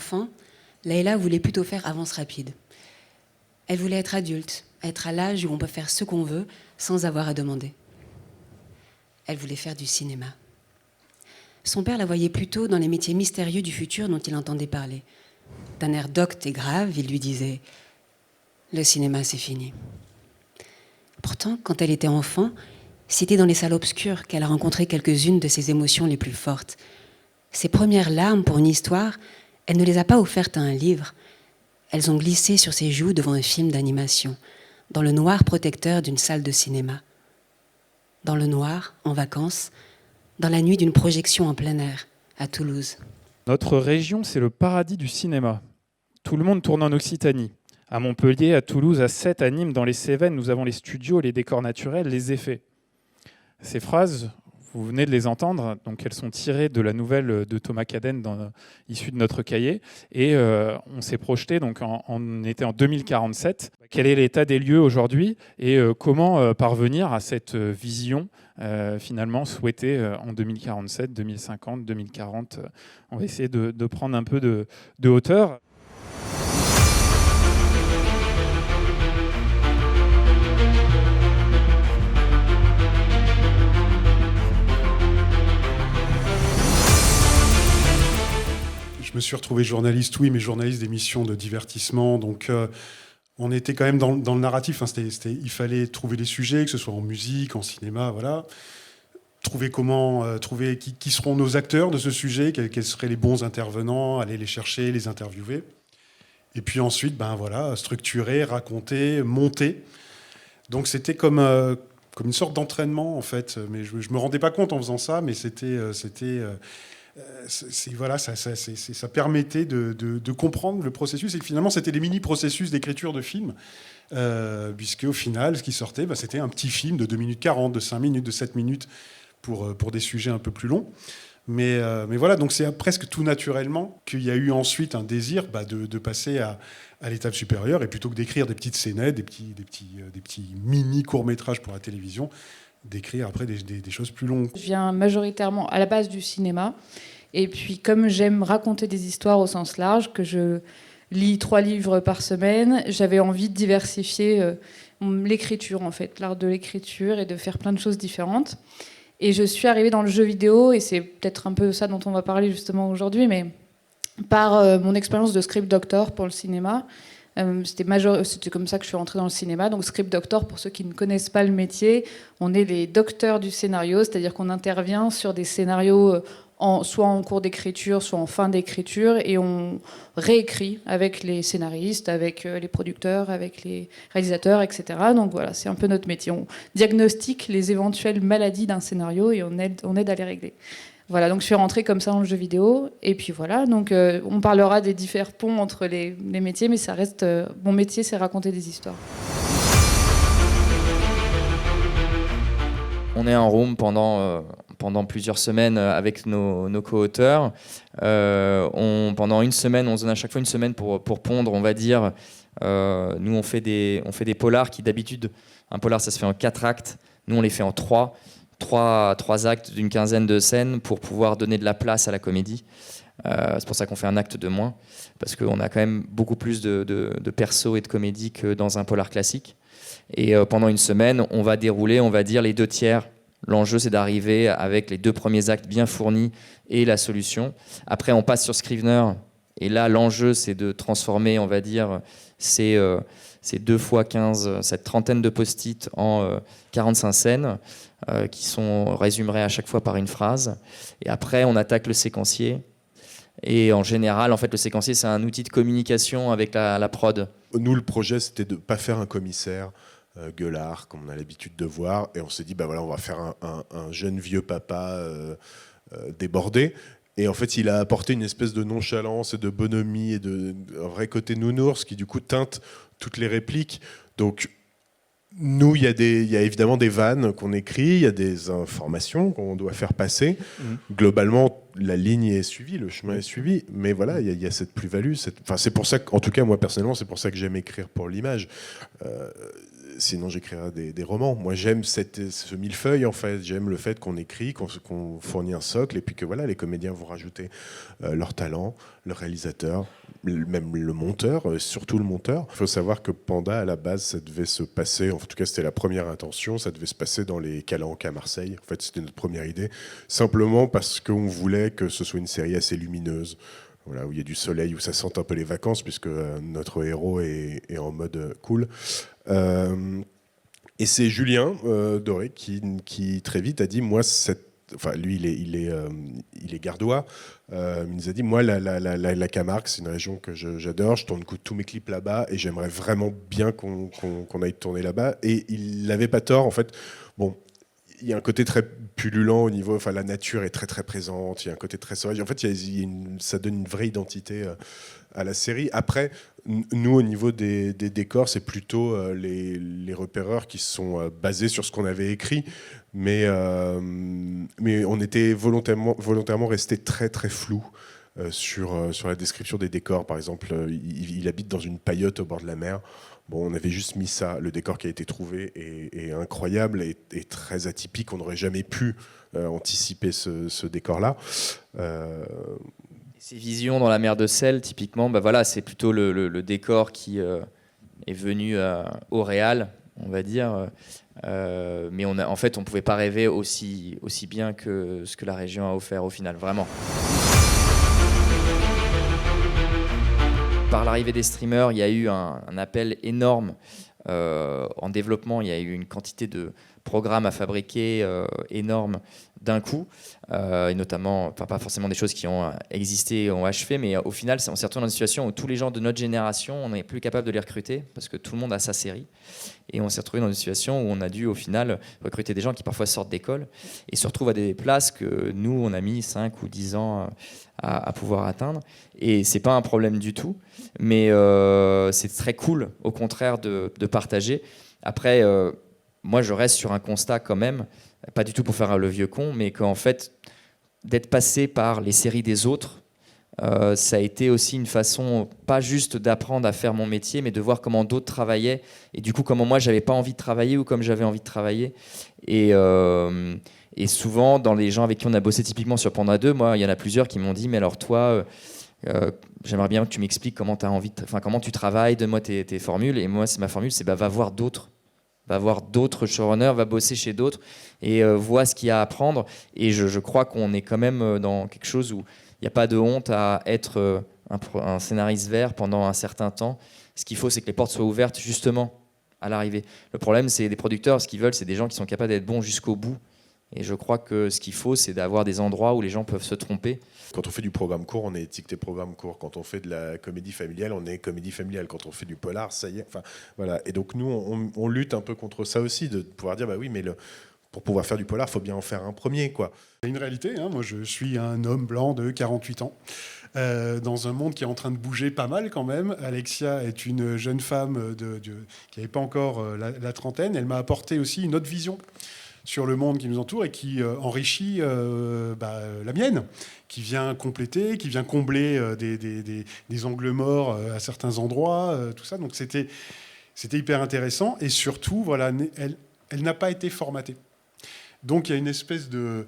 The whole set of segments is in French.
enfant, Layla voulait plutôt faire avance rapide. Elle voulait être adulte, être à l'âge où on peut faire ce qu'on veut sans avoir à demander. Elle voulait faire du cinéma. Son père la voyait plutôt dans les métiers mystérieux du futur dont il entendait parler. D'un air docte et grave, il lui disait « Le cinéma, c'est fini ». Pourtant, quand elle était enfant, c'était dans les salles obscures qu'elle a rencontré quelques-unes de ses émotions les plus fortes. Ses premières larmes pour une histoire, elle ne les a pas offertes à un livre. Elles ont glissé sur ses joues devant un film d'animation, dans le noir protecteur d'une salle de cinéma. Dans le noir, en vacances, dans la nuit d'une projection en plein air, à Toulouse. Notre région, c'est le paradis du cinéma. Tout le monde tourne en Occitanie. À Montpellier, à Toulouse, à Sète, à Nîmes, dans les Cévennes, nous avons les studios, les décors naturels, les effets. Ces phrases, vous venez de les entendre, donc elles sont tirées de la nouvelle de Thomas Cadenne issue de notre cahier. Et on s'est projeté, donc on était en 2047. Quel est l'état des lieux aujourd'hui et comment parvenir à cette vision finalement souhaitée en 2047, 2050, 2040. On va essayer de prendre un peu de hauteur. Je me suis retrouvé journaliste, oui, mais journaliste d'émissions de divertissement. Donc, on était quand même dans le narratif. Hein, il fallait trouver des sujets, que ce soit en musique, en cinéma, voilà. Trouver qui seront nos acteurs de ce sujet, quels seraient les bons intervenants, aller les chercher, les interviewer. Et puis ensuite, structurer, raconter, monter. Donc, c'était comme une sorte d'entraînement, en fait. Mais je ne me rendais pas compte en faisant ça, mais ça permettait de comprendre le processus. Et finalement, c'était des mini-processus d'écriture de films, puisque au final, ce qui sortait, c'était un petit film de 2 minutes 40, de 5 minutes, de 7 minutes, pour des sujets un peu plus longs. Mais voilà, donc c'est presque tout naturellement qu'il y a eu ensuite un désir de passer à l'étape supérieure, et plutôt que d'écrire des petites scénettes, des petits mini-courts-métrages pour la télévision, d'écrire après des choses plus longues. Je viens majoritairement à la base du cinéma. Et puis, comme j'aime raconter des histoires au sens large, que je lis 3 livres par semaine, j'avais envie de diversifier l'écriture, en fait, l'art de l'écriture, et de faire plein de choses différentes. Et je suis arrivée dans le jeu vidéo, et c'est peut-être un peu ça dont on va parler justement aujourd'hui, mais par mon expérience de script doctor pour le cinéma. C'était comme ça que je suis rentrée dans le cinéma. Donc script doctor, pour ceux qui ne connaissent pas le métier, on est les docteurs du scénario, c'est-à-dire qu'on intervient sur des scénarios soit en cours d'écriture, soit en fin d'écriture, et on réécrit avec les scénaristes, avec les producteurs, avec les réalisateurs, etc. Donc voilà, c'est un peu notre métier. On diagnostique les éventuelles maladies d'un scénario et on aide à les régler. Voilà, donc je suis rentrée comme ça dans le jeu vidéo. Et puis voilà, donc on parlera des différents ponts entre les métiers, mais ça reste... mon métier, c'est raconter des histoires. On est en room pendant plusieurs semaines avec nos co-auteurs. Pendant une semaine, on se donne à chaque fois une semaine pour pondre, on va dire. Nous, on fait des polars qui, d'habitude, un polar, ça se fait en 4 actes. Nous, on les fait en 3 actes d'une quinzaine de scènes pour pouvoir donner de la place à la comédie. C'est pour ça qu'on fait un acte de moins, parce qu'on a quand même beaucoup plus de persos et de comédie que dans un polar classique. Et pendant une semaine, on va dérouler, on va dire, les 2 tiers. L'enjeu, c'est d'arriver avec les 2 premiers actes bien fournis et la solution. Après, on passe sur Scrivener. Et là, l'enjeu, c'est de transformer, on va dire, ces 2 x 15, cette trentaine de post-it en 45 scènes qui sont résumées à chaque fois par une phrase. Et après, on attaque le séquencier. Et en général, en fait, le séquencier, c'est un outil de communication avec la prod. Nous, le projet, c'était de ne pas faire un commissaire gueulard, comme on a l'habitude de voir. Et on s'est dit, voilà, on va faire un jeune vieux papa débordé. Et en fait, il a apporté une espèce de nonchalance et de bonhomie et un vrai côté nounours qui, du coup, teinte toutes les répliques. Donc, nous, il y a évidemment des vannes qu'on écrit, il y a des informations qu'on doit faire passer. Globalement, la ligne est suivie, le chemin est suivi. Mais voilà, il y a cette plus-value. C'est pour ça qu'en tout cas, moi, personnellement, c'est pour ça que j'aime écrire pour l'image. sinon j'écrirais des romans. Moi, j'aime ce millefeuille, en fait. J'aime le fait qu'on écrit, qu'on fournit un socle, et puis que voilà, les comédiens vont rajouter leur talent, le réalisateur, même le monteur, surtout le monteur. Il faut savoir que Panda, à la base, ça devait se passer, en tout cas c'était la première intention, ça devait se passer dans les Calanques à Marseille. En fait, c'était notre première idée, simplement parce qu'on voulait que ce soit une série assez lumineuse, voilà, où il y a du soleil, où ça sente un peu les vacances, puisque notre héros est en mode cool. Et c'est Julien Doré qui très vite a dit, moi, lui, il est gardois. Il nous a dit, moi, la Camargue, c'est une région que j'adore. Je tourne tous mes clips là-bas et j'aimerais vraiment bien qu'on aille tourner là-bas. Et il n'avait pas tort, en fait. Bon, il y a un côté très pullulant au niveau, enfin la nature est très très présente, il y a un côté très sauvage. En fait, ça donne une vraie identité à la série. Après, nous au niveau des décors, c'est plutôt les repéreurs qui sont basés sur ce qu'on avait écrit, mais on était volontairement resté très très flou sur la description des décors. Par exemple, il habite dans une paillote au bord de la mer. Bon, on avait juste mis ça. Le décor qui a été trouvé est incroyable et très atypique. On n'aurait jamais pu anticiper ce décor-là. Ces visions dans la mer de sel, typiquement, bah voilà, c'est plutôt le décor qui est venu au réal, on va dire. Mais en fait, on ne pouvait pas rêver aussi bien que ce que la région a offert au final, vraiment. Par l'arrivée des streamers, il y a eu un appel énorme en développement. Il y a eu une quantité de programmes à fabriquer énorme d'un coup, et notamment, pas forcément des choses qui ont existé et ont achevé, mais au final, on s'est retrouvé dans une situation où tous les gens de notre génération, on n'est plus capable de les recruter parce que tout le monde a sa série. Et on s'est retrouvé dans une situation où on a dû, au final, recruter des gens qui parfois sortent d'école et se retrouvent à des places que nous, on a mis 5 ou 10 ans à pouvoir atteindre. Et c'est pas un problème du tout, mais c'est très cool, au contraire, de partager. Après, moi, je reste sur un constat quand même, pas du tout pour faire le vieux con, mais qu'en fait, d'être passé par les séries des autres, ça a été aussi une façon, pas juste d'apprendre à faire mon métier, mais de voir comment d'autres travaillaient, et du coup, comment moi, j'avais pas envie de travailler ou comme j'avais envie de travailler. Et souvent, dans les gens avec qui on a bossé typiquement sur Panda 2, moi, il y en a plusieurs qui m'ont dit, mais alors toi, j'aimerais bien que tu m'expliques comment tu travailles, donne-moi tes formules. Et moi, ma formule, c'est va voir d'autres. Va voir d'autres showrunners, va bosser chez d'autres et voit ce qu'il y a à apprendre. Et je crois qu'on est quand même dans quelque chose où il n'y a pas de honte à être un scénariste vert pendant un certain temps. Ce qu'il faut, c'est que les portes soient ouvertes justement à l'arrivée. Le problème, c'est des producteurs, ce qu'ils veulent, c'est des gens qui sont capables d'être bons jusqu'au bout. Et je crois que ce qu'il faut, c'est d'avoir des endroits où les gens peuvent se tromper. Quand on fait du programme court, on est étiqueté programme court. Quand on fait de la comédie familiale, on est comédie familiale. Quand on fait du polar, ça y est. Enfin, voilà. Et donc nous, on lutte un peu contre ça aussi, de pouvoir dire, bah oui, mais pour pouvoir faire du polar, il faut bien en faire un premier, quoi. C'est une réalité. Moi, je suis un homme blanc de 48 ans. Dans un monde qui est en train de bouger pas mal quand même. Alexia est une jeune femme qui n'avait pas encore la trentaine. Elle m'a apporté aussi une autre vision sur le monde qui nous entoure et qui enrichit la mienne, qui vient compléter, qui vient combler des angles morts à certains endroits, tout ça. Donc c'était hyper intéressant et surtout, voilà, elle n'a pas été formatée. Donc il y a une espèce de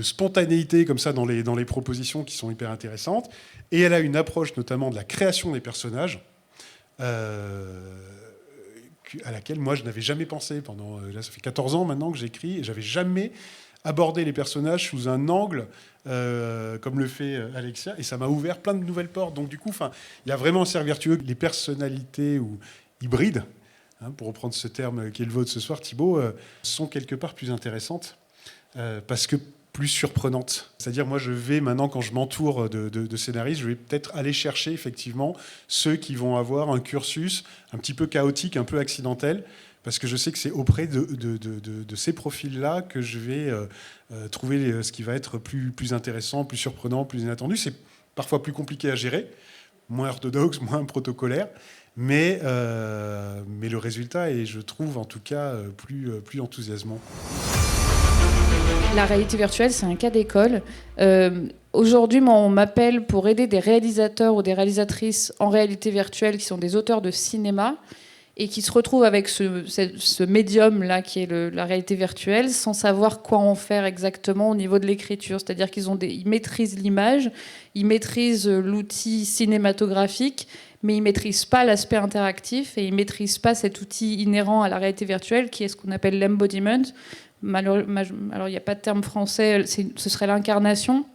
spontanéité comme ça dans les propositions qui sont hyper intéressantes. Et elle a une approche notamment de la création des personnages à laquelle moi je n'avais jamais pensé pendant. Là, ça fait 14 ans maintenant que j'écris et j'avais jamais abordé les personnages sous un angle comme le fait Alexia, et ça m'a ouvert plein de nouvelles portes. Donc du coup, il y a vraiment un cercle vertueux. Les personnalités ou hybrides, pour reprendre ce terme qui est le vôtre ce soir, Thibaut, sont quelque part plus intéressantes parce que plus surprenantes. C'est-à-dire, moi, je vais maintenant, quand je m'entoure de scénaristes, je vais peut-être aller chercher effectivement ceux qui vont avoir un cursus un petit peu chaotique, un peu accidentel, parce que je sais que c'est auprès de ces profils-là que je vais trouver ce qui va être plus intéressant, plus surprenant, plus inattendu. C'est parfois plus compliqué à gérer, moins orthodoxe, moins protocolaire, mais le résultat est, je trouve, en tout cas, plus enthousiasmant. La réalité virtuelle, c'est un cas d'école. Aujourd'hui, moi, on m'appelle pour aider des réalisateurs ou des réalisatrices en réalité virtuelle qui sont des auteurs de cinéma. et qui se retrouvent avec ce médium-là qui est la réalité virtuelle sans savoir quoi en faire exactement au niveau de l'écriture. C'est-à-dire ils maîtrisent l'image, ils maîtrisent l'outil cinématographique, mais ils ne maîtrisent pas l'aspect interactif et ils ne maîtrisent pas cet outil inhérent à la réalité virtuelle qui est ce qu'on appelle l'embodiment. Alors, il n'y a pas de terme français, ce serait l'incarnation.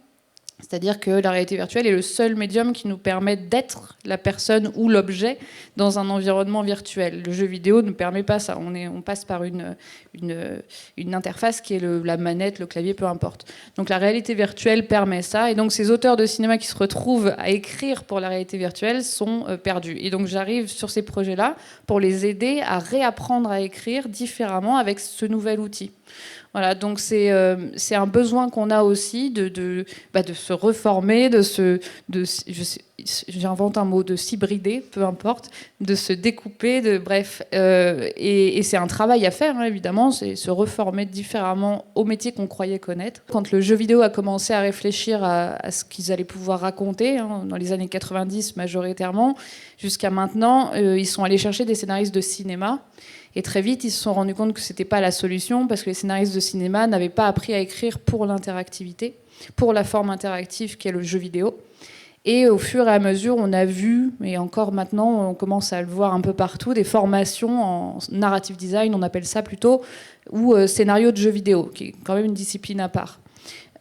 C'est-à-dire que la réalité virtuelle est le seul médium qui nous permet d'être la personne ou l'objet dans un environnement virtuel. Le jeu vidéo ne nous permet pas ça. On passe par une interface qui est la manette, le clavier, peu importe. Donc la réalité virtuelle permet ça. Et donc ces auteurs de cinéma qui se retrouvent à écrire pour la réalité virtuelle sont perdus. Et donc j'arrive sur ces projets-là pour les aider à réapprendre à écrire différemment avec ce nouvel outil. Voilà, donc c'est un besoin qu'on a aussi de se reformer, j'invente un mot, de s'hybrider, peu importe, de se découper, bref. Et c'est un travail à faire, hein, évidemment, c'est se reformer différemment au métier qu'on croyait connaître. Quand le jeu vidéo a commencé à réfléchir à ce qu'ils allaient pouvoir raconter, hein, dans les années 90 majoritairement, jusqu'à maintenant, ils sont allés chercher des scénaristes de cinéma. Et très vite, ils se sont rendus compte que ce n'était pas la solution parce que les scénaristes de cinéma n'avaient pas appris à écrire pour l'interactivité, pour la forme interactive qu'est le jeu vidéo. Et au fur et à mesure, on a vu, et encore maintenant, on commence à le voir un peu partout, des formations en narrative design, on appelle ça plutôt, ou scénario de jeu vidéo, qui est quand même une discipline à part.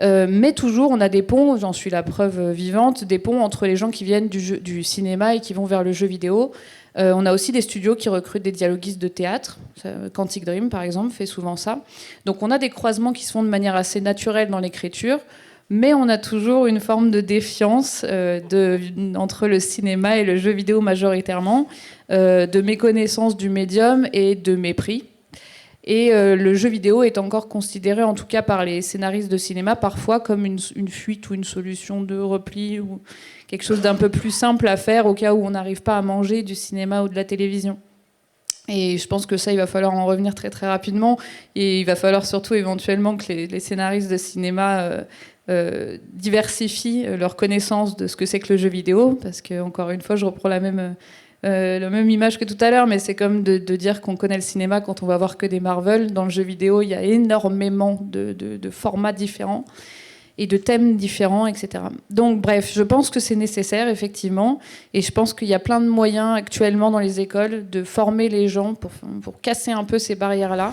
Mais toujours, on a des ponts, j'en suis la preuve vivante, des ponts entre les gens qui viennent du cinéma et qui vont vers le jeu vidéo. On a aussi des studios qui recrutent des dialoguistes de théâtre. Quantic Dream, par exemple, fait souvent ça. Donc on a des croisements qui se font de manière assez naturelle dans l'écriture, mais on a toujours une forme de défiance entre le cinéma et le jeu vidéo majoritairement, de méconnaissance du médium et de mépris. Et le jeu vidéo est encore considéré, en tout cas par les scénaristes de cinéma, parfois comme une fuite ou une solution de repli ou quelque chose d'un peu plus simple à faire au cas où on n'arrive pas à manger du cinéma ou de la télévision. Et je pense que ça, il va falloir en revenir très très rapidement. Et il va falloir surtout éventuellement que les scénaristes de cinéma diversifient leur connaissance de ce que c'est que le jeu vidéo. Parce que, encore une fois, je reprends la même image que tout à l'heure, mais c'est comme de dire qu'on connaît le cinéma quand on va voir que des Marvel. Dans le jeu vidéo, il y a énormément de formats différents et de thèmes différents, etc. Donc bref, je pense que c'est nécessaire, effectivement, et je pense qu'il y a plein de moyens actuellement dans les écoles de former les gens pour casser un peu ces barrières-là.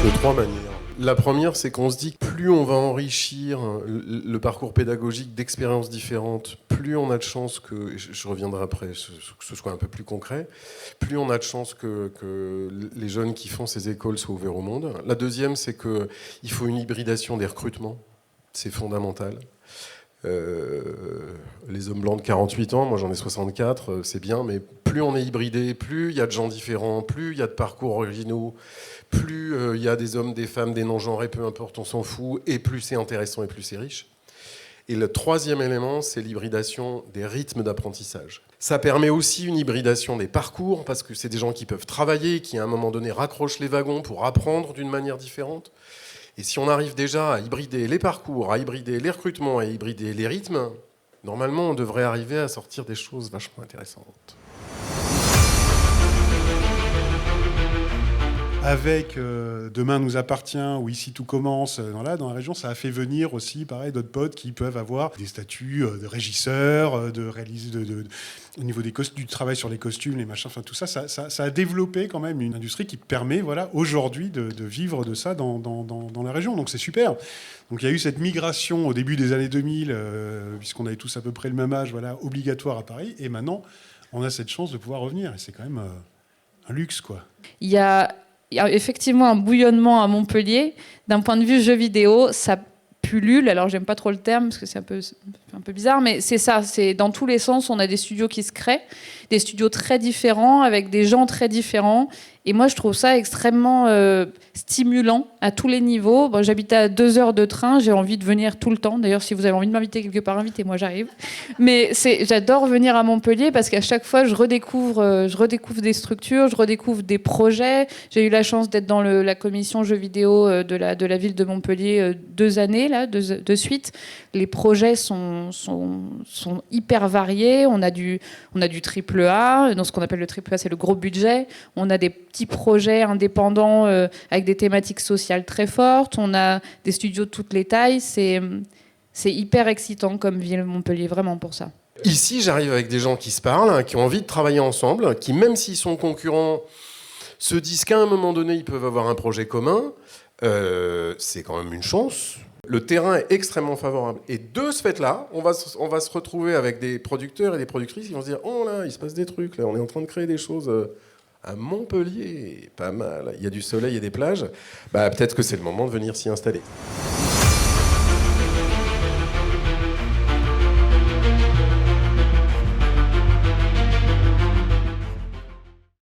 De trois manières. La première, c'est qu'on se dit que plus on va enrichir le parcours pédagogique d'expériences différentes, plus on a de chances que, je reviendrai après, que ce soit un peu plus concret, plus on a de chances que les jeunes qui font ces écoles soient ouverts au monde. La deuxième, c'est qu'il faut une hybridation des recrutements. C'est fondamental. Les hommes blancs de 48 ans, moi j'en ai 64, c'est bien, mais plus on est hybridé, plus il y a de gens différents, plus il y a de parcours originaux, plus il y a des hommes, des femmes, des non-genrés, peu importe, on s'en fout, et plus c'est intéressant et plus c'est riche. Et le troisième élément, c'est l'hybridation des rythmes d'apprentissage. Ça permet aussi une hybridation des parcours, parce que c'est des gens qui peuvent travailler, qui à un moment donné raccrochent les wagons pour apprendre d'une manière différente. Et si on arrive déjà à hybrider les parcours, à hybrider les recrutements, à hybrider les rythmes, normalement on devrait arriver à sortir des choses vachement intéressantes. Avec Demain nous appartient ou Ici tout commence, dans la région, ça a fait venir aussi, pareil, d'autres potes qui peuvent avoir des statuts de régisseurs, au niveau du travail sur les costumes, les machins, enfin tout ça, ça a développé quand même une industrie qui permet, voilà, aujourd'hui de vivre de ça dans la région. Donc c'est super. Donc il y a eu cette migration au début des années 2000, puisqu'on avait tous à peu près le même âge, voilà, obligatoire à Paris, et maintenant on a cette chance de pouvoir revenir, et c'est quand même un luxe, quoi. Il y a effectivement un bouillonnement à Montpellier. D'un point de vue jeu vidéo, ça pullule. Alors, j'aime pas trop le terme parce que c'est un peu bizarre, mais c'est ça. C'est dans tous les sens, on a des studios qui se créent, des studios très différents, avec des gens très différents. Et moi, je trouve ça extrêmement stimulant à tous les niveaux. Bon, j'habite à 2 heures de train, j'ai envie de venir tout le temps. D'ailleurs, si vous avez envie de m'inviter quelque part, invitez-moi, j'arrive. Mais j'adore venir à Montpellier parce qu'à chaque fois, je redécouvre des structures, je redécouvre des projets. J'ai eu la chance d'être dans la commission jeux vidéo de la ville de Montpellier 2 années là, de suite. Les projets sont hyper variés. On a du triple A. Dans ce qu'on appelle le triple A, c'est le gros budget. On a des petits projets indépendants avec des thématiques sociales très fortes. On a des studios de toutes les tailles. C'est hyper excitant comme ville, Montpellier, vraiment pour ça. Ici, j'arrive avec des gens qui se parlent, qui ont envie de travailler ensemble, qui, même s'ils sont concurrents, se disent qu'à un moment donné, ils peuvent avoir un projet commun. C'est quand même une chance. Le terrain est extrêmement favorable. Et de ce fait-là, on va se retrouver avec des producteurs et des productrices qui vont se dire « Oh là, il se passe des trucs, là, on est en train de créer des choses à Montpellier, pas mal. Il y a du soleil et des plages. Bah, peut-être que c'est le moment de venir s'y installer. »